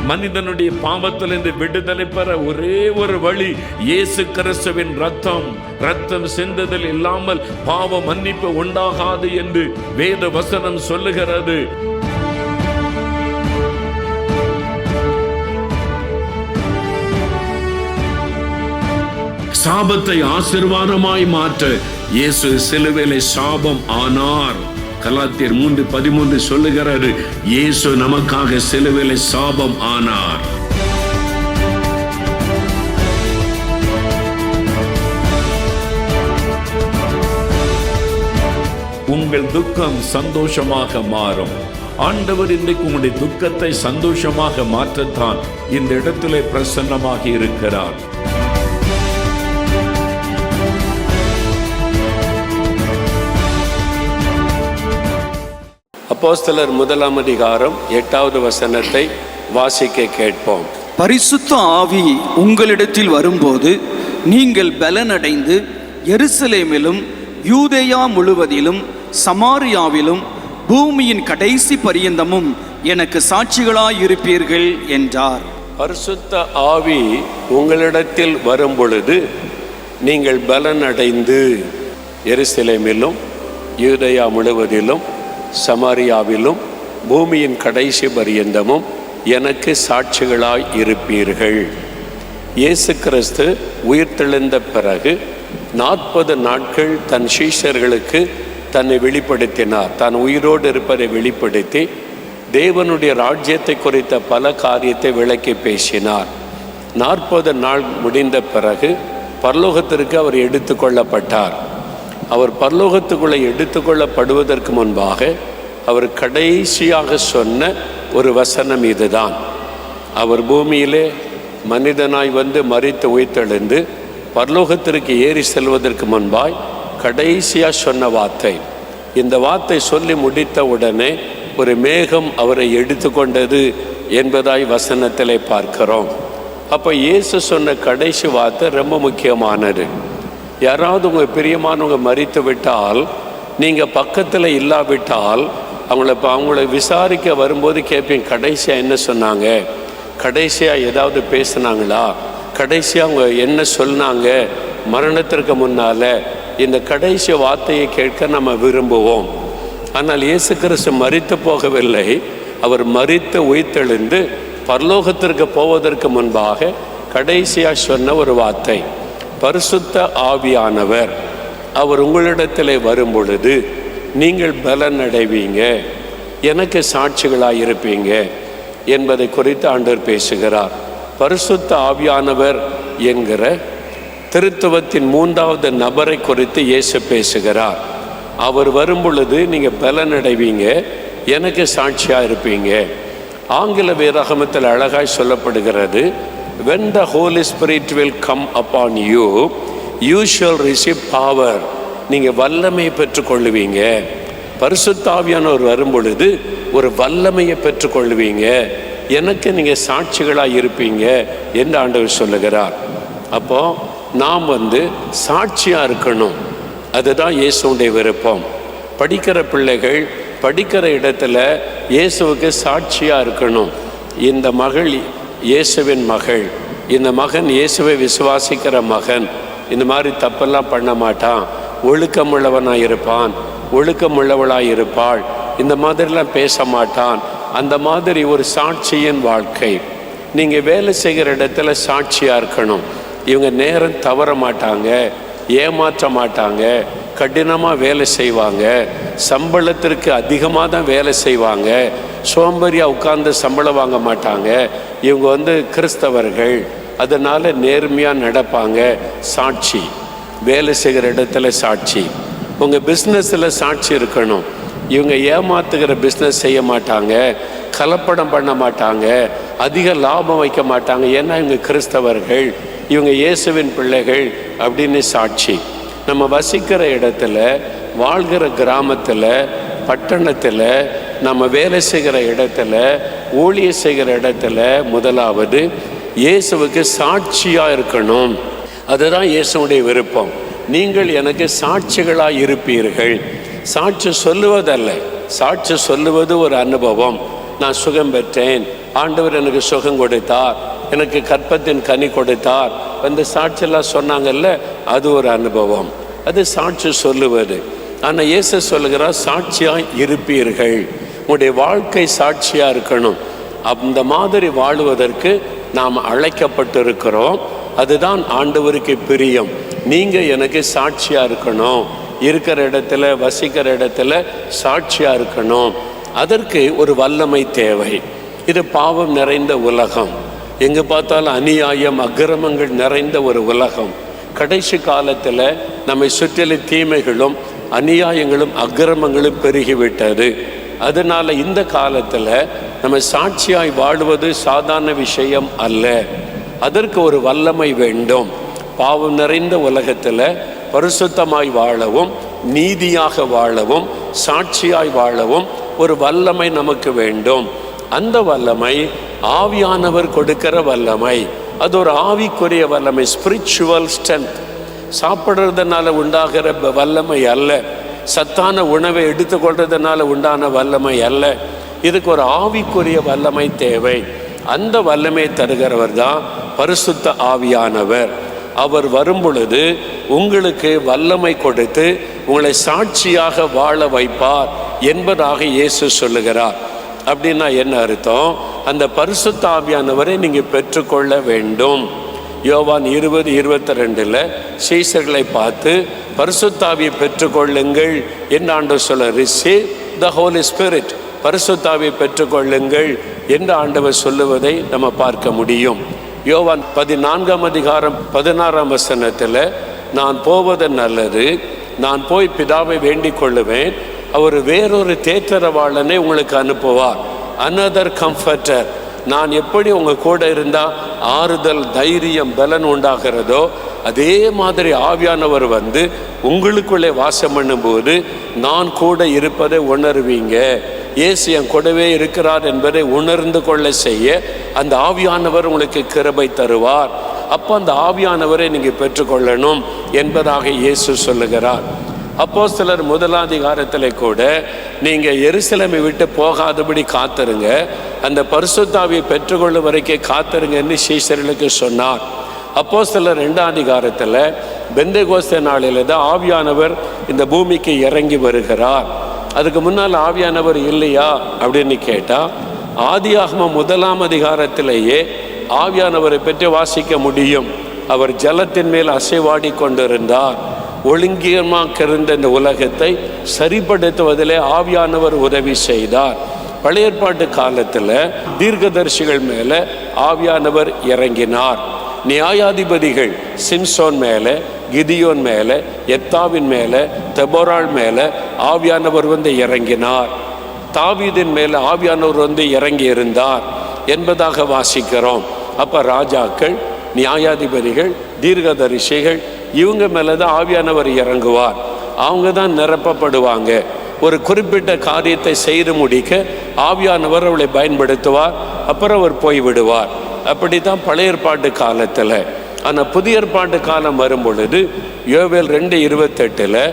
மனிதனுடைய பாவத்திலிருந்து விடுதலை பெற ஒரே ஒரு வழி இயேசு கிறிஸ்துவின் ரத்தம் சிந்துதல் இல்லாமல் பாவ மன்னிப்பு உண்டாகாது என்று வேத வசனம் சொல்லுகிறது. சாபத்தை ஆசீர்வாதமாய் மாற்ற இயேசு சிலுவையிலே சாபம் ஆனார். கலாத்தியர் 3:13 சொல்லுகிறது, இயேசு நமக்காக சிலுவையிலே சாபம் ஆனார். உங்கள் துக்கம் சந்தோஷமாக மாறும். ஆண்டவர் இன்றைக்கு உங்களுடைய துக்கத்தை சந்தோஷமாக மாற்றத்தான் இந்த இடத்திலே பிரசன்னமாக இருக்கிறார். அப்போஸ்தலர் 1 அதிகாரம் 8வது வசனத்தை வாசிக்க கேட்போம். பரிசுத்த ஆவி உங்களிடத்தில் வரும்போது நீங்கள் பலனடைந்து எருசலேமிலும் யூதேயா முழுவதிலும் சமாரியாவிலும் பூமியின் கடைசி பரியந்தமும் எனக்கு சாட்சிகளாயிருப்பீர்கள் என்றார். பரிசுத்த ஆவி உங்களிடத்தில் வரும்பொழுது நீங்கள் பலனடைந்து எருசலேமிலும் யூதேயா முழுவதிலும் சமாரியாவிலும் பூமியின் கடைசி பரியந்தமும் எனக்கு சாட்சிகளாய் இருப்பீர்கள். இயேசு கிறிஸ்து உயிர்த்தெழுந்த பிறகு 40 நாட்கள் தன் சீஷர்களுக்கு தன்னை வெளிப்படுத்தினார். தான் உயிரோடு இருப்பதை வெளிப்படுத்தி தேவனுடைய ராஜ்யத்தை குறித்த பல காரியத்தை விளக்கி பேசினார். 40 நாள் முடிந்த பிறகு பரலோகத்திற்கு அவர் எடுத்துக்கொள்ளப்பட்டார். அவர் பரலோகத்துக்குள்ளே எடுத்துக்கொள்ளப்படுவதற்கு முன்பாக அவர் கடைசியாக சொன்ன ஒரு வசனம் இதுதான். அவர் பூமியிலே மனிதனாய் வந்து மரித்து உயிர்த்தெழுந்து பரலோகத்திற்கு ஏறி செல்வதற்கு முன்பாய் கடைசியாக சொன்ன வார்த்தை. இந்த வார்த்தை சொல்லி முடித்த உடனே ஒரு மேகம் அவரை எடுத்துக்கொண்டது என்பதாய் வசனத்திலே பார்க்கிறோம். அப்போ இயேசு சொன்ன கடைசி வார்த்தை ரொம்ப முக்கியமானது. யாராவது உங்கள் பிரியமானவங்க மரித்து விட்டால், நீங்கள் பக்கத்தில் இல்லாவிட்டால் அவங்கள விசாரிக்க வரும்போது கேட்பீங்க, கடைசியாக என்ன சொன்னாங்க, கடைசியாக ஏதாவது பேசுனாங்களா, கடைசியாக அவங்க என்ன சொன்னாங்க மரணத்திற்கு முன்னால். இந்த கடைசி வார்த்தையை கேட்க நம்ம விரும்புவோம். ஆனால் இயேசு கிறிஸ்து மரித்து போகவில்லை. அவர் மரித்து உயிர்த்தெழுந்து பரலோகத்திற்கு போவதற்கு முன்பாக கடைசியாக சொன்ன ஒரு வார்த்தை, பரிசுத்த ஆவியானவர் அவர் உங்களிடத்தில் வரும் பொழுது நீங்கள் பலன் அடைவீங்க, எனக்கு சாட்சிகளாக இருப்பீங்க என்பதை குறித்து ஆண்டவர் பேசுகிறார். பரிசுத்த ஆவியானவர் என்கிற திருத்துவத்தின் 3வது நபரை குறித்து இயேசு பேசுகிறார். அவர் வரும் பொழுது நீங்கள் பலன் அடைவீங்க, எனக்கு சாட்சியாக இருப்பீங்க. ஆங்கில வேதாகமத்தில் அழகாய் சொல்லப்படுகிறது, when the Holy Spirit will come upon you, you shall receive power. நீங்கள் வல்லமையை பெற்றுக்கொள்ளுவீங்க. பரிசுத்த ஆவியானவர் வரும் பொழுது ஒரு வல்லமையை பெற்றுக்கொள்ளுவீங்க, எனக்கு நீங்கள் சாட்சிகளாக இருப்பீங்க என்று ஆண்டவர் சொல்லுகிறார். அப்போ நாம் சாட்சியாக இருக்கணும். அதுதான் இயேசுடைய விருப்பம். படிக்கிற பிள்ளைகள் படிக்கிற இடத்துல இயேசுவுக்கு சாட்சியாக இருக்கணும். இந்த மகள் இயேசுவின் மகள், இந்த மகன் இயேசுவை விசுவாசிக்கிற மகன், இந்த மாதிரி தப்பெல்லாம் பண்ண மாட்டான், ஒழுக்கமுள்ளவனாக இருப்பான், ஒழுக்கமுள்ளவளாக இருப்பாள், இந்த மாதிரிலாம் பேச மாட்டான். அந்த மாதிரி ஒரு சாட்சியின் வாழ்க்கை. நீங்கள் வேலை செய்கிற இடத்துல சாட்சியாக இருக்கணும். இவங்க நேரம் தவற மாட்டாங்க, ஏமாற்ற மாட்டாங்க, கடினமாக வேலை செய்வாங்க, சம்பளத்திற்கு அதிகமாக தான் வேலை செய்வாங்க, சோம்பேறியாக உட்கார்ந்து சம்பளம் வாங்க மாட்டாங்க, இவங்க கிறிஸ்தவர்கள், அதனால் நேர்மையாக நடப்பாங்க. சாட்சி. வேலை செய்கிற இடத்துல சாட்சி. உங்கள் பிஸ்னஸில் சாட்சி இருக்கணும். இவங்க ஏமாத்துகிற பிஸ்னஸ் செய்ய மாட்டாங்க, கலப்படம் பண்ண மாட்டாங்க, அதிக லாபம் வைக்க மாட்டாங்க, ஏன்னா இவங்க கிறிஸ்தவர்கள், இவங்க இயேசுவின் பிள்ளைகள் அப்படின்னு சாட்சி. நம்ம வசிக்கிற இடத்துல, வாழ்கிற கிராமத்தில், பட்டணத்தில், நம்ம வேலை செய்கிற இடத்துல, ஊழிய செய்கிற இடத்துல முதலாவது இயேசுவுக்கு சாட்சியாக இருக்கணும். அதுதான் இயேசுடைய விருப்பம். நீங்கள் எனக்கு சாட்சிகளாக இருப்பீர்கள். சாட்சி சொல்லுவதல்ல, சாட்சி சொல்லுவது ஒரு அனுபவம். நான் சுகம் பெற்றேன், ஆண்டவர் எனக்கு சுகம் கொடுத்தார், எனக்கு கற்பத்தின் கனி கொடுத்தார், அந்த சாட்சியெல்லாம் சொன்னாங்கல்ல, அது ஒரு அனுபவம், அது சாட்சி சொல்லுவது. ஆனால் இயேசு சொல்லுகிறார், சாட்சியாய் இருப்பீர்கள், உங்களுடைய வாழ்க்கை சாட்சியாக இருக்கணும். அந்த மாதிரி வாழுவதற்கு நாம் அழைக்கப்பட்டிருக்கிறோம். அதுதான் ஆண்டவருக்கு பிரியம். நீங்கள் எனக்கு சாட்சியாக இருக்கணும், இருக்கிற இடத்துல வசிக்கிற இடத்துல சாட்சியாக இருக்கணும். அதற்கு ஒரு வல்லமை தேவை. இது பாவம் நிறைந்த உலகம், எங்கே பார்த்தாலும் அநியாயம் அக்கிரமங்கள் நிறைந்த ஒரு உலகம். கடைசி காலத்தில் நம்மை சுற்றிலும் தீமைகளும் அநியாயங்களும் அக்கிரமங்களும் பெருகிவிட்டது. அதனால் இந்த காலத்தில் நம்ம சாட்சியாய் வாழுவது சாதாரண விஷயம் அல்ல. அதற்கு ஒரு வல்லமை வேண்டும். பாவம் நிறைந்த உலகத்தில் பரிசுத்தமாய் வாழவும், நீதியாக வாழவும், சாட்சியாய் வாழவும் ஒரு வல்லமை நமக்கு வேண்டும். அந்த வல்லமை ஆவியானவர் கொடுக்கிற வல்லமை. அது ஒரு ஆவிக்குரிய வல்லமை, ஸ்பிரிச்சுவல் ஸ்ட்ரென்த். சாப்பிட்றதுனால உண்டாகிற வல்லமை அல்ல, சத்தான உணவை எடுத்துக்கொள்றதுனால உண்டான வல்லமை அல்ல. இதுக்கு ஒரு ஆவிக்குரிய வல்லமை தேவை. அந்த வல்லமை தருகிறவர் தான் பரிசுத்த ஆவியானவர். அவர் வரும் பொழுது உங்களுக்கு வல்லமை கொடுத்து உங்களை சாட்சியாக வாழ வைப்பார் என்பதாக இயேசு சொல்லுகிறார். அப்படின்னா என்ன அர்த்தம்? அந்த பரிசுத்த ஆவியானவரை நீங்கள் பெற்றுக்கொள்ள வேண்டும். யோவான் 20:22 சீசர்களை பார்த்து பரிசுத்தாவியை பெற்றுக்கொள்ளுங்கள் என்று ஆண்டவர் சொல்ல, ரிசீவ் த ஹோலி ஸ்பிரிட், பரிசுத்தாவியை பெற்றுக்கொள்ளுங்கள் என்று ஆண்டவர் சொல்லுவதை நம்ம பார்க்க முடியும். யோவான் 14:16 நான் போவது நல்லது, நான் போய் பிதாவை வேண்டிக் கொள்ளுவேன், அவர் வேறொரு தேற்றரவாளனை உங்களுக்கு அனுப்புவார், another comforter. நான் எப்படி உங்கள் கூட இருந்தால் ஆறுதல், தைரியம், பலன் உண்டாகிறதோ அதே மாதிரி ஆவியானவர் வந்து உங்களுக்குள்ளே வாசம் பண்ணும்போது நான் கூட இருப்பதை உணர்வீங்க. இயேசு என் கூடவே இருக்கிறார் என்பதை உணர்ந்து கொள்ள செய்ய அந்த ஆவியானவர் உங்களுக்கு கிருபை தருவார். அப்போ அந்த ஆவியானவரை நீங்கள் பெற்றுக்கொள்ளணும் என்பதாக இயேசு சொல்லுகிறார். அப்போஸ்தலர் 1 கூட நீங்கள் எருசலேமை விட்டு போகாதபடி காத்திருங்க, அந்த பரிசுத்த ஆவியை பெற்றுக்கொள்ளும் வரைக்கும் காத்திருங்கன்னு சீஷர்களுக்கு சொன்னார். அப்போஸ்தலர் 2 பெந்தேகோஸ்தே நாளில் தான் ஆவியானவர் இந்த பூமிக்கு இறங்கி வருகிறார். அதுக்கு முன்னால் ஆவியானவர் இல்லையா அப்படின்னு கேட்டால், ஆதியாகமம் 1 ஆவியானவரை பற்றி வாசிக்க முடியும். அவர் ஜலத்தின் மேல் அசைவாடி கொண்டிருந்தார். ஒழுங்கியமாக இருந்த இந்த உலகத்தை சரிப்படுத்துவதிலே ஆவியானவர் உதவி செய்தார். பழைய ஏற்பாட்டு காலத்தில் தீர்க்கதரிசிகள் மேலே ஆவியானவர் இறங்கினார். நியாயாதிபதிகள் சிம்சோன் மேலே, கிதியோன் மேலே, எத்தாவின் மேலே, தெபோராள் மேலே ஆவியானவர் வந்து இறங்கினார். தாவீதின் மேலே ஆவியானவர் வந்து இறங்கி இருந்தார் என்பதாக வாசிக்கிறோம். அப்போ ராஜாக்கள், நியாயாதிபதிகள், தீர்க்கதரிசிகள் இவங்க மேலே தான் ஆவியானவர் இறங்குவார். அவங்க தான் நிரப்பப்படுவாங்க. ஒரு குறிப்பிட்ட காரியத்தை செய்து முடிக்க ஆவியானவர் அவளை பயன்படுத்துவார். அப்புறம் அவர் போய்விடுவார். அப்படி தான் பழைய ஏற்பாட்டு காலத்தில். ஆனால் புதிய ஏற்பாட்டு காலம் வரும் பொழுது யோவேல் 2:28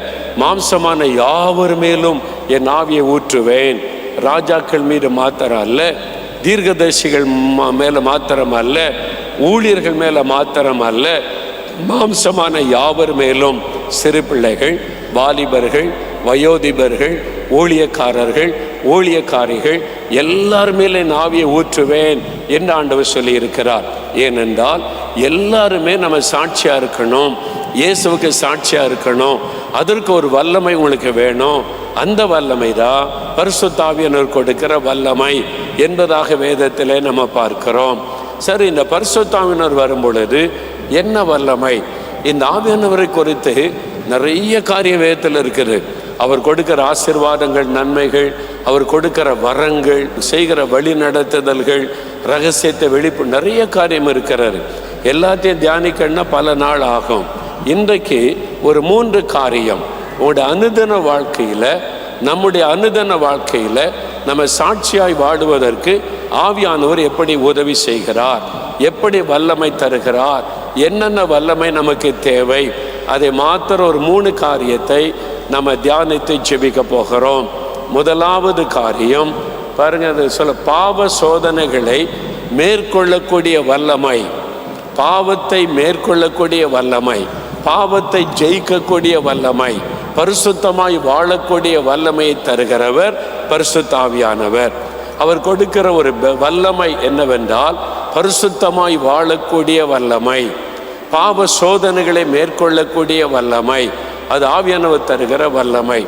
மாம்சமான யாவர் மேலும் என் ஆவியை ஊற்றுவேன். ராஜாக்கள் மீது மாத்திரம் அல்ல, தீர்க்கதரிசிகள் மேலே மாத்திரம் அல்ல, ஊழியர்கள் மேலே மாத்திரம் அல்ல, மாம்சமான யாவர் மேலும், சிறு பிள்ளைகள், வாலிபர்கள், வயோதிபர்கள், ஊழியக்காரர்கள், ஊழியக்காரிகள் எல்லார் மேலே ஆவியை ஊற்றுவேன் என்று ஆண்டவர் சொல்லி இருக்கிறார். ஏனென்றால் எல்லாருமே நம்ம சாட்சியாக இருக்கணும், இயேசுவுக்கு சாட்சியாக இருக்கணும். அதற்கு ஒரு வல்லமை உங்களுக்கு வேணும். அந்த வல்லமை தான் பரிசுத்த ஆவியானவர் கொடுக்கிற வல்லமை என்பதாக வேதத்திலே நம்ம பார்க்கிறோம். சரி, இந்த பரிசுத்த ஆவியானவர் வரும் பொழுது என்ன வல்லமை? இந்த ஆவியானவரை குறித்து நிறைய காரிய வேதத்தில் இருக்குது. அவர் கொடுக்கிற ஆசீர்வாதங்கள், நன்மைகள், அவர் கொடுக்கிற வரங்கள், செய்கிற வழி நடத்துதல்கள், ரகசியத்தை வெளிப்பு, நிறைய காரியம் இருக்கிறாரு. எல்லாத்தையும் தியானிக்கணும்னா பல நாள் ஆகும். இன்றைக்கு ஒரு 3 காரியம் உங்களுடைய அனுதின வாழ்க்கையில், நம்முடைய அனுதின வாழ்க்கையில் நம்ம சாட்சியாய் வாடுவதற்கு ஆவியானவர் எப்படி உதவி செய்கிறார், எப்படி வல்லமை தருகிறார், என்னென்ன வல்லமை நமக்கு தேவை, அதை மாத்திர ஒரு 3 காரியத்தை நம்ம தியானித்து ஜெபிக்க போகிறோம். முதலாவது காரியம், பாருங்க, அது சொல்ல பாவ சோதனைகளை மேற்கொள்ளக்கூடிய வல்லமை, பாவத்தை மேற்கொள்ளக்கூடிய வல்லமை, பாவத்தை ஜெயிக்கக்கூடிய வல்லமை, பரிசுத்தமாய் வாழக்கூடிய வல்லமையை தருகிறவர் பரிசுத்த ஆவியானவர். அவர் கொடுக்கிற ஒரு வல்லமை என்னவென்றால் பரிசுத்தமாய் வாழக்கூடிய வல்லமை, பாவ சோதனைகளை மேற்கொள்ளக்கூடிய வல்லமை. அது ஆவியானவர் தருகிற வல்லமை.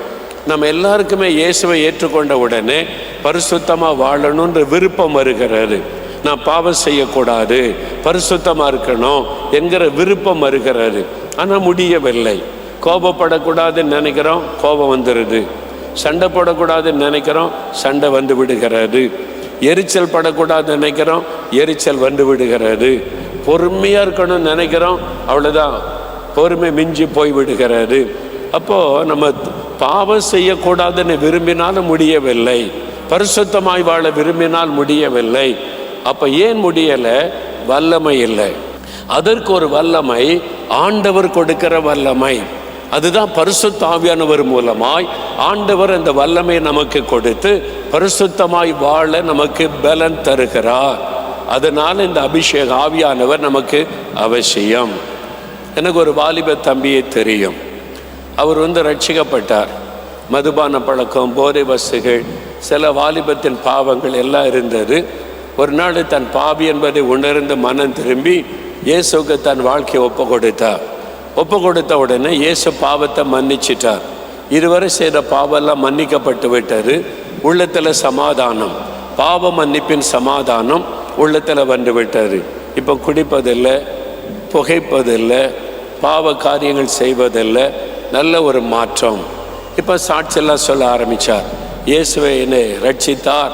நம்ம எல்லாருக்குமே இயேசுவை ஏற்றுக்கொண்ட உடனே பரிசுத்தமாக வாழணுன்ற விருப்பம் வருகிறது. நான் பாவம் செய்யக்கூடாது, பரிசுத்தமாக இருக்கணும் என்கிற விருப்பம் வருகிறது. ஆனால் முடியவில்லை. கோபப்படக்கூடாதுன்னு நினைக்கிறோம், கோபம் வந்துடுது. சண்டை போடக்கூடாதுன்னு நினைக்கிறோம், சண்டை வந்து விடுகிறது. எரிச்சல் படக்கூடாதுன்னு நினைக்கிறோம், எரிச்சல் வந்து விடுகிறது. பொறுமையாக இருக்கணும்னு நினைக்கிறோம், அவ்வளோதான், பொறுமை மிஞ்சி போய் விடுகிறது. அப்போது நம்ம பாவம் செய்யக்கூடாதுன்னு விரும்பினாலும் முடியவில்லை, பரிசுத்தமாய் வாழ விரும்பினால் முடியவில்லை. அப்போ ஏன் முடியலை? வல்லமை இல்லை. அதற்கு ஒரு வல்லமை ஆண்டவர் கொடுக்கிற வல்லமை. அதுதான் பரிசுத்த ஆவியானவர் மூலமாய் ஆண்டவர் அந்த வல்லமை நமக்கு கொடுத்து பரிசுத்தமாய் வாழ நமக்கு பலன் தருகிறார். அதனால் இந்த அபிஷேக ஆவியானவர் நமக்கு அவசியம். எனக்கு ஒரு வாலிப தம்பியை தெரியும். அவர் ரட்சிக்கப்பட்டார். மதுபான பழக்கம், போதை வஸ்துகள், சில வாலிபத்தின் பாவங்கள் எல்லாம் இருந்தது. ஒரு நாள் தன் பாவி என்பதை உணர்ந்து மனம் திரும்பி இயேசுக்கு தன் வாழ்க்கையை ஒப்பு கொடுத்தார். ஒப்பு கொடுத்த உடனே இயேசு பாவத்தை மன்னிச்சிட்டார். இதுவரை செய்த பாவெல்லாம் மன்னிக்கப்பட்டு விட்டது. உள்ளத்தில் சமாதானம், பாவ மன்னிப்பின் சமாதானம் உள்ளத்தில் வந்து விட்டது. இப்போ குடிப்பதில்லை, புகைப்பதில்லை, பாவ காரியங்கள் செய்வதில்லை, நல்ல ஒரு மாற்றம். இப்போ சாட்சியெல்லாம் சொல்ல ஆரம்பித்தார். இயேசுவை என்னை ரட்சித்தார்,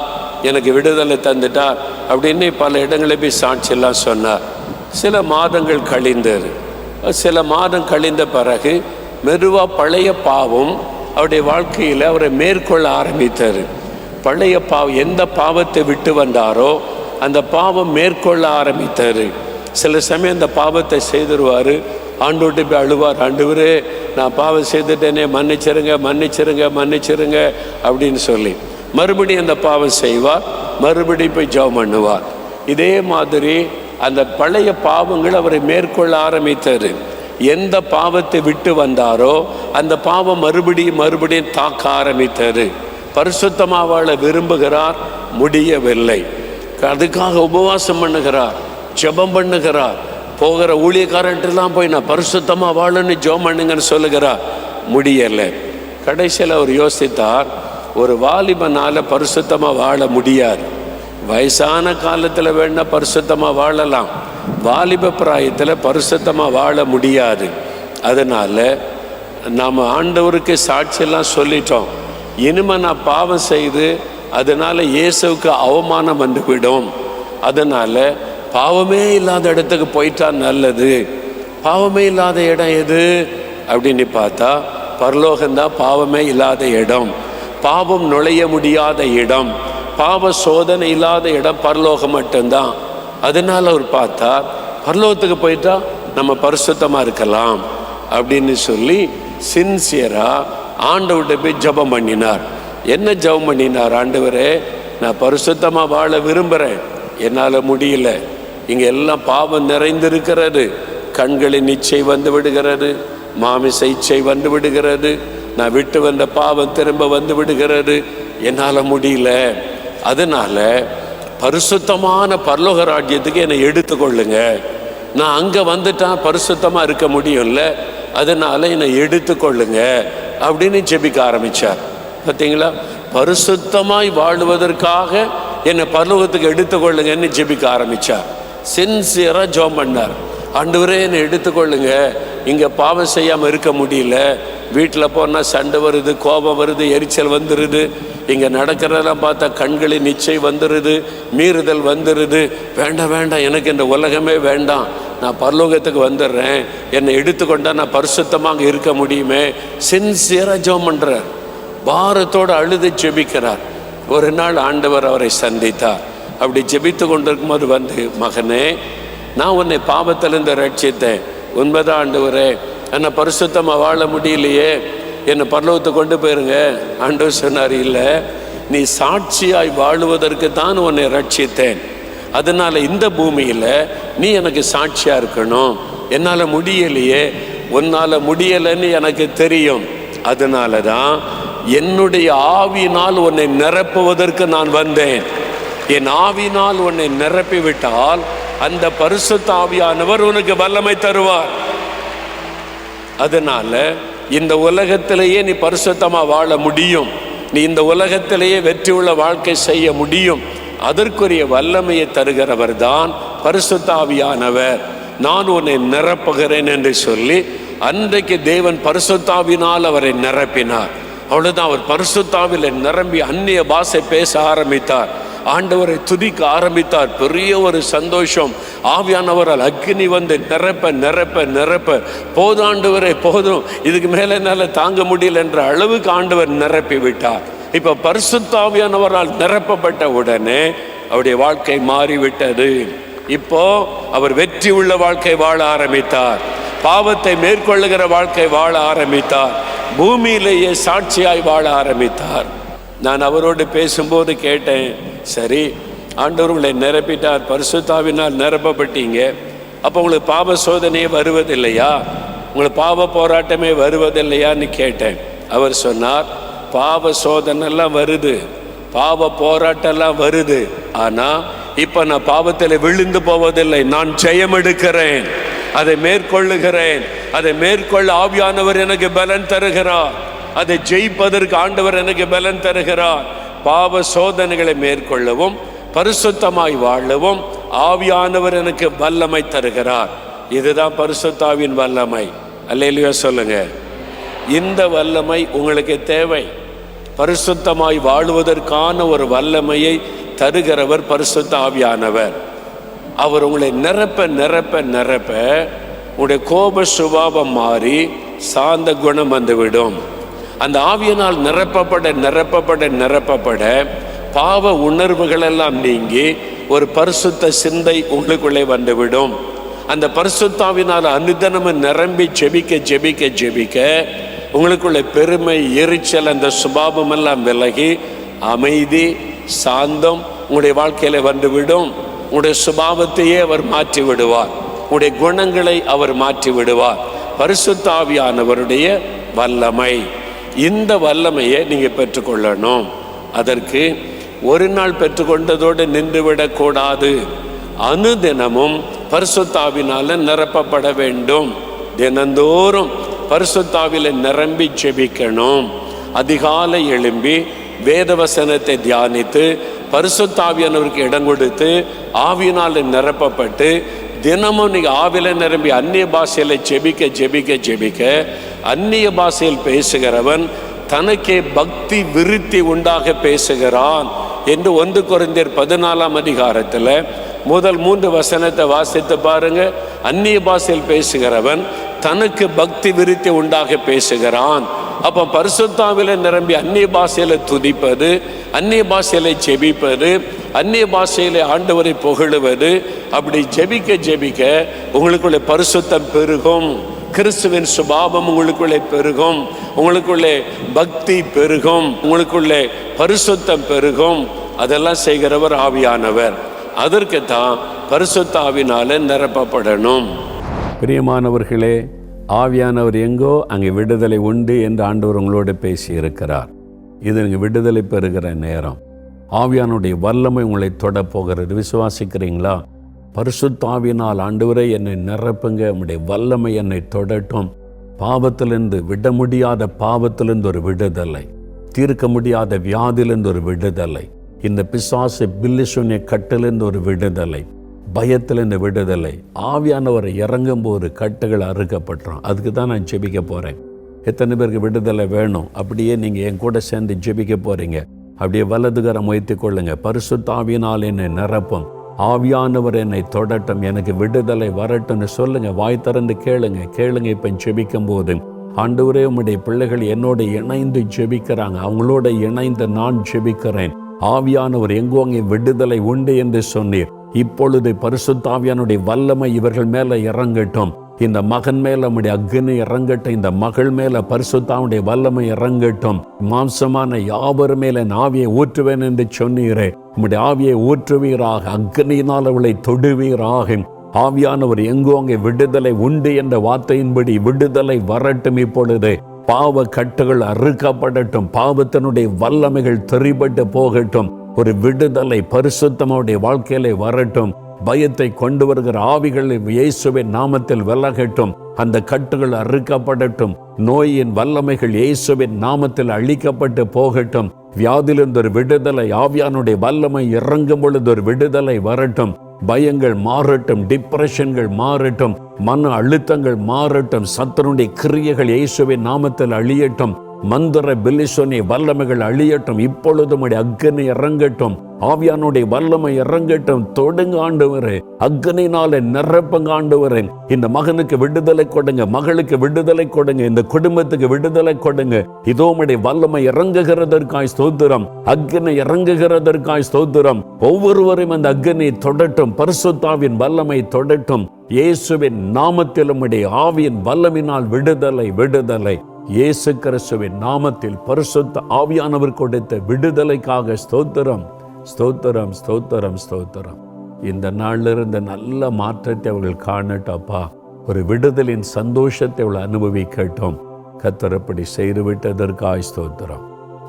எனக்கு விடுதலை தந்துட்டார் அப்படின்னு பல இடங்களில் போய் சாட்சியெல்லாம் சொன்னார். சில மாதங்கள் கழிந்தது. சில மாதம் கழிந்த பிறகு மெதுவாக பழைய பாவம் அவருடைய வாழ்க்கையில் அவரை மேற்கொள்ள ஆரம்பித்தார். பழைய பாவம், எந்த பாவத்தை விட்டு வந்தாரோ அந்த பாவம் மேற்கொள்ள ஆரம்பித்தார். சில சமயம் அந்த பாவத்தை செய்திருவார். ஆண்டோட்டு போய் அழுவார், ஆண்டவரே நான் பாவம் செய்துட்டேனே, மன்னிச்சிருங்க மன்னிச்சிருங்க மன்னிச்சிருங்க அப்படின்னு சொல்லி மறுபடியும் அந்த பாவம் செய்வார். மறுபடியும் போய் ஜெபம் பண்ணுவார். இதே மாதிரி அந்த பழைய பாவங்கள் அவரை மேற்கொள்ள ஆரம்பித்தார். எந்த பாவத்தை விட்டு வந்தாரோ அந்த பாவம் மறுபடியும் தாக்க ஆரம்பித்தார். பரிசுத்தமாக வாழ விரும்புகிறார், முடியவில்லை. அதுக்காக உபவாசம் பண்ணுகிறார், ஜெபம் பண்ணுகிறார். போகிற ஊழியக்காரன்ட்டெல்லாம் போய் நான் பரிசுத்தமாக வாழன்னு ஜெபம் பண்ணுங்கன்னு சொல்லுகிறார், முடியலை. கடைசியில் அவர் யோசித்தார், ஒரு வாலிபனால் பரிசுத்தமாக வாழ முடியாது. வயசான காலத்தில் வேணா பரிசுத்தமாக வாழலாம், வாலிப பிராயத்தில் பரிசுத்தமாக வாழ முடியாது. அதனால் நாம் ஆண்டவருக்கு சாட்சியெல்லாம் சொல்லிட்டோம். இனிமேல் நான் பாவம் செய்து அதனால் இயேசுவுக்கு அவமானம் வந்துவிடும். அதனால் பாவமே இல்லாத இடத்துக்கு போயிட்டா நல்லது. பாவமே இல்லாத இடம் எது அப்படின்னு பார்த்தா பரலோகம்தான் பாவமே இல்லாத இடம், பாவம் நுழைய முடியாத இடம், பாவ சோதனை இல்லாத இடம் பரலோகம் மட்டும்தான். அதனால் அவர் பார்த்தார், பரலோகத்துக்கு போயிட்டா நம்ம பரிசுத்தமாக இருக்கலாம் அப்படின்னு சொல்லி சின்சியராக ஆண்டவர்கிட்ட போய் ஜெபம் பண்ணினார். என்ன ஜெபம் பண்ணினார்? ஆண்டவரே நான் பரிசுத்தமாக வாழ விரும்புகிறேன், என்னால் முடியல, இங்கே எல்லாம் பாவம் நிறைந்திருக்கிறது, கண்களின் இச்சை வந்து விடுகிறது, மாமிச இச்சை வந்து விடுகிறது, நான் விட்டு வந்த பாவம் திரும்ப வந்து விடுகிறது, என்னால் முடியல. அதனால் பரிசுத்தமான பரலோக ராஜ்யத்துக்கு என்னை எடுத்துக்கொள்ளுங்க. நான் அங்கே வந்துட்டால் பரிசுத்தமாக இருக்க முடியும்ல, அதனால் என்னை எடுத்துக்கொள்ளுங்க அப்படின்னு ஜெபிக்க ஆரம்பித்தார். பார்த்தீங்களா, பரிசுத்தமாய் வாழுவதற்காக என்னை பரலோகத்துக்கு எடுத்துக்கொள்ளுங்கன்னு ஜெபிக்க ஆரம்பித்தார். சின்சியராக ஜெபம் பண்ணார். ஆண்டவரே என்னை எடுத்துக்கொள்ளுங்க, இங்கே பாவம் செய்யாமல் இருக்க முடியல, வீட்டில் போனால் சண்டை வருது, கோபம் வருது, எரிச்சல் வந்துடுது, இங்கே நடக்கிறதெல்லாம் பார்த்தா கண்களின் நிச்சை வந்துடுது, மீறுதல் வந்துடுது, வேண்டாம் வேண்டாம், எனக்கு இந்த உலகமே வேண்டாம், நான் பரலோகத்துக்கு வந்துடுறேன், என்னை எடுத்துக்கொண்டா நான் பரிசுத்தமாக இருக்க முடியுமே. சின்சியராக ஜெபம் பண்ணுறார், பாரத்தோடு அழுது ஜெபிக்கிறார். ஒரு நாள் ஆண்டவர் அவரை சந்தித்தார். அப்படி ஜெபித்து கொண்டிருக்கும் போது வந்து, மகனே நான் உன்னை பாவத்திலிருந்து ரட்சித்தேன், உண்மைதான் ஆண்டவரே, என்னை பரிசுத்தமாக வாழ முடியலையே, என்னை பரலோகத்தை கொண்டு போயிருங்க. ஆண்டவர் சொன்னார், இல்லை நீ சாட்சியாய் வாழுவதற்கு தான் உன்னை ரட்சித்தேன். அதனால இந்த பூமியில நீ எனக்கு சாட்சியா இருக்கணும். என்னால முடியலையே, உன்னால முடியலைன்னு எனக்கு தெரியும். அதனால தான் என்னுடைய ஆவியினால் உன்னை நிரப்புவதற்கு நான் வந்தேன். என் ஆவியினால் உன்னை நிரப்பி விட்டால் அந்த பரிசுத்த ஆவியானவர் உனக்கு வல்லமை தருவார். அதனால இந்த உலகத்திலேயே நீ பரிசுத்தமா வாழ முடியும். நீ இந்த உலகத்திலேயே வெற்றி உள்ள வாழ்க்கை செய்ய முடியும். அதற்குரிய வல்லமையை தருகிறவர் தான் பரிசுத்த ஆவியானவர். நான் உன்னை நிரப்புகிறேன் என்று சொல்லி அன்றைக்கு தேவன் பரிசுத்த ஆவியினால் அவரை நிரப்பினார். அவ்வளவுதான். அவர் பரிசுத்த ஆவியில நிரம்பி அந்நிய பாஷை பேச ஆரம்பித்தார். ஆண்டவரை துதிக்க ஆரம்பித்தார். பெரிய ஒரு சந்தோஷம். ஆவியானவரால் அக்னி வந்து நிரப்ப நிரப்ப நிரப்ப போதாண்டவரே போதும், இதுக்கு மேல என்னால தாங்க முடியல என்ற அளவுக்கு ஆண்டவர் நிரப்பி விட்டார். இப்ப பரிசுத்த ஆவியானவரால் நிரப்பப்பட்ட உடனே அவருடைய வாழ்க்கை மாறிவிட்டது. இப்போ அவர் வெற்றி உள்ள வாழ்க்கை வாழ ஆரம்பித்தார். பாவத்தை மேற்கொள்ளுகிற வாழ்க்கை வாழ ஆரம்பித்தார். பூமியிலேயே சாட்சியாய் வாழ ஆரம்பித்தார். நான் அவரோடு பேசும்போது கேட்டேன், சரி ஆண்டவர் உங்களை நிரப்பிட்டார், பரிசுத்த ஆவியினால் நிரப்பப்பட்டீங்க, அப்போ உங்களுக்கு பாவ சோதனையே வருவதில்லையா, உங்களுக்கு பாவ போராட்டமே வருவதில்லையான்னு கேட்டேன். அவர் சொன்னார், பாவ சோதனைலாம் வருது, பாவ போராட்டம்லாம் வருது, ஆனா இப்ப நான் பாவத்தில் விழுந்து போவதில்லை, நான் ஜெயம் எடுக்கிறேன், அதை மேற்கொள்ளுகிறேன். அதை மேற்கொள்ள ஆவியானவர் எனக்கு பலன் தருகிறார். அதை ஜெயிப்பதற்கு ஆண்டவர் எனக்கு பலன் தருகிறார். பாவ சோதனைகளை மேற்கொள்ளவும் பரிசுத்தமாய் வாழவும் ஆவியானவர் எனக்கு வல்லமை தருகிறார். இதுதான் பரிசுத்தாவின் வல்லமை. அல்லேலூயா சொல்லுங்க. இந்த வல்லமை உங்களுக்கு தேவை. பரிசுத்தமாய் வாழுவதற்கான ஒரு வல்லமையை தருகிறவர் பரிசுத்த ஆவியானவர். அவர் உங்களை நிரப்ப நிரப்ப நிரப்ப உங்களுடைய கோப சுபாவம் மாறி சாந்த குணம் வந்துவிடும். அந்த ஆவியினால் நிரப்பப்பட நிரப்பப்பட நிரப்பப்பட பாவ உணர்வுகள் எல்லாம் நீங்கி ஒரு பரிசுத்த சிந்தை உங்களுக்குள்ளே வந்துவிடும். அந்த பரிசுத்தாவினால் அனுதினமும் நிரம்பி ஜெபிக்க ஜெபிக்க ஜெபிக்க உங்களுக்குள்ள பெருமை, எரிச்சல், அந்த சுபாவம் எல்லாம் விலகி அமைதி, சாந்தம் உங்களுடைய வாழ்க்கையில வந்துவிடும். உங்களுடைய சுபாவத்தையே அவர் மாற்றி விடுவார். உங்களுடைய குணங்களை அவர் மாற்றி விடுவார். பரிசுத்த ஆவியானவருடைய வல்லமை. இந்த வல்லமையை நீங்க பெற்றுக்கொள்ளணும். அதற்கு ஒரு நாள் பெற்றுக்கொண்டதோடு நின்றுவிடக்கூடாது. அனுதினமும் பரிசுத்த ஆவியினால நிரப்பப்பட வேண்டும். தினந்தோறும் பரிசுத்த ஆவியில நிரம்பி ஜெபிக்கணும். அதிகாலை எழும்பி வேத வசனத்தை தியானித்து பரிசுத்த ஆவியானவருக்கு இடம் கொடுத்து ஆவியினால நிரப்பப்பட்டு தினமும் நீங்க ஆவியில நிரம்பி அந்நிய பாஷையில ஜெபிக்க ஜெபிக்க ஜெபிக்க அந்நிய பாஷையில் பேசுகிறவன் தனக்கே பக்தி விருத்தி உண்டாக பேசுகிறான் என்று 1 கொரிந்தியர் 14ஆம் அதிகாரத்தில் முதல் 3 வசனத்தை வாசித்து பாருங்க. அந்நிய பாஷையில் பேசுகிறவன் தனக்கு பக்தி விருத்தி உண்டாக பேசுகிறான். அப்போ பரிசுத்தாவில நிரம்பி அந்நிய பாஷையில துதிப்பது, அந்நிய பாஷையில ஜெபிப்பது, அந்நிய பாஷையில ஆண்டவரை புகழுவது, அப்படி ஜெபிக்க ஜெபிக்க உங்களுக்குள்ளே பரிசுத்தம் பெருகும். கிறிஸ்துவின் சுபாவம் உங்களுக்குள்ளே பெருகும். உங்களுக்குள்ளே பக்தி பெருகும். உங்களுக்குள்ளே பரிசுத்தம் பெருகும். அதெல்லாம் செய்கிறவர் ஆவியானவர். அதற்கு தான் பரிசுத்த ஆவினால நிரப்பப்படணும். பிரியமானவர்களே, ஆவியானவர் எங்கோ அங்கே விடுதலை உண்டு என்று ஆண்டவர் உங்களோடு பேசி இருக்கிறார். இது நீங்கள் விடுதலை பெறுகிற நேரம். ஆவியானுடைய வல்லமை உங்களை தொட போகிறது. விசுவாசிக்கிறீங்களா? பரிசுத்த ஆவியினால் ஆண்டவரே என்னை நிரப்புங்க, உம்முடைய வல்லமை என்னை தொடட்டும். பாவத்திலிருந்து, விட முடியாத பாவத்திலிருந்து ஒரு விடுதலை, தீர்க்க முடியாத வியாதியிலிருந்து ஒரு விடுதலை, இந்த பிசாசு பில்லிசுனிய கட்டிலிருந்து ஒரு விடுதலை, பயத்திலிருந்து விடுதலை. ஆவியானவரை இறங்கும் போது கட்டுகள் அறுக்கப்பட்டுரும். அதுக்கு தான் நான் ஜெபிக்க போகிறேன். எத்தனை பேருக்கு விடுதலை வேணும்? அப்படியே நீங்கள் என் கூட சேர்ந்து ஜெபிக்க போகிறீங்க. அப்படியே வலதுகரம் உயர்த்தி கொள்ளுங்க. பரிசுத்த ஆவியினால் என்னை நிரப்பும், ஆவியானவர் என்னை தொடட்டும், எனக்கு விடுதலை வரட்டும்னு சொல்லுங்க. வாய் திறந்து கேளுங்க. கேளுங்க. இப்போ ஜெபிக்கும் போது ஆண்டவரே உம்முடைய பிள்ளைகள் என்னோட இணைந்து ஜெபிக்கிறாங்க, அவங்களோட இணைந்து நான் ஜெபிக்கிறேன். ஆவியானவர் எங்கோ அங்கே விடுதலை உண்டு என்று சொன்னீர். இப்பொழுது பரிசுத்த ஆவியானுடைய வல்லமை இவர்கள் மேல இறங்கட்டும். இந்த மகன் மேல நம்முடைய அக்னி இறங்கட்டும். இந்த மகள் மேல பரிசுத்தாவுடைய வல்லமை இறங்கட்டும். மாம்சமான யாவர் மேல ஆவியை ஊற்றுவேன் என்று சொன்னீரே, நம்முடைய ஆவியை ஊற்றுவீராக. அக்னியினால் அவளை தொடுவீராக. ஆவியானவர் எங்கோ அங்கே விடுதலை உண்டு என்ற வார்த்தையின்படி விடுதலை வரட்டும். இப்பொழுது பாவ கட்டுகள் அறுக்கப்படட்டும். பாவத்தினுடைய வல்லமைகள் தெரிபட்டு போகட்டும். ஒரு விடுதலை பரிசுத்தமுடைய வாழ்க்கையிலே வரட்டும். பயத்தை கொண்டு வருகிற ஆவிகள் இயேசுவின் நாமத்தில் விலகட்டும். அந்த கட்டுகள் அறுக்கப்படட்டும். நோயின் வல்லமைகள் இயேசுவின் நாமத்தில் அழிக்கப்பட்டு போகட்டும். வியாதியிலிருந்து ஒரு விடுதலை, ஆவியானுடைய வல்லமை இறங்கும் பொழுது ஒரு விடுதலை வரட்டும். பயங்கள் மாறட்டும். டிப்ரெஷன்கள் மாறட்டும். மன அழுத்தங்கள் மாறட்டும். சத்துருடைய கிரியைகள் இயேசுவின் நாமத்தில் அழியட்டும். மந்திர பில்லிசோனி வல்லமைகள் அழியட்டும். இப்பொழுதும் அக்னி இறங்கட்டும். ஆவியானுடைய வல்லமை இறங்கட்டும். தொடுங்க ஆண்டவரே, அக்னினால நிரப்பங்க ஆண்டவரே. இந்த மகனுக்கு விடுதலை கொடுங்க, மகளுக்கு விடுதலை கொடுங்க, இந்த குடும்பத்துக்கு விடுதலை கொடுங்க. இதோ உம்முடைய வல்லமை இறங்குகிறதற்காய் ஸ்தோத்திரம். அக்னி இறங்குகிறதற்காய் ஸ்தோத்திரம். ஒவ்வொருவரையும் அந்த அக்னி தொடட்டும். பரிசுத்தாவின் வல்லமை தொடட்டும். இயேசுவின் நாமத்தில் உம்முடைய ஆவியின் வல்லமினால் விடுதலை, விடுதலை. இயேசு கிறிஸ்துவின் நாமத்தில் பரிசுத்த ஆவியானவர் கொடுத்த விடுதலைக்காக ஸ்தோத்திரம், ஸ்தோத்திரம், ஸ்தோத்திரம், ஸ்தோத்திரம். இந்த நாளில் இருந்த நல்ல மாற்றத்தை அவர்கள் காணட்டப்பா. ஒரு விடுதலின் சந்தோஷத்தை அவள் அனுபவிக்கட்டும். கர்த்தர் செய்து விட்டதற்காய் ஸ்தோத்திரம்.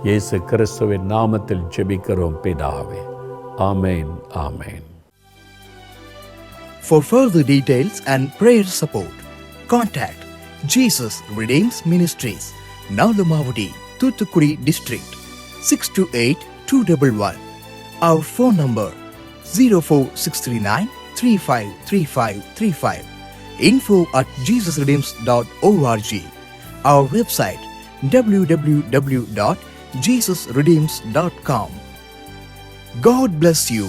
இயேசு கிறிஸ்துவின் நாமத்தில் ஜெபிக்கிறோம் பிதாவே. ஆமேன், ஆமேன். For further details and prayer support, contact Jesus Redeems Ministries, Nalumavudi, Thoothukudi District, 628-211. Our phone number 04639 353535. info@jesusredeems.org. Our website www.jesusredeems.com. God bless you.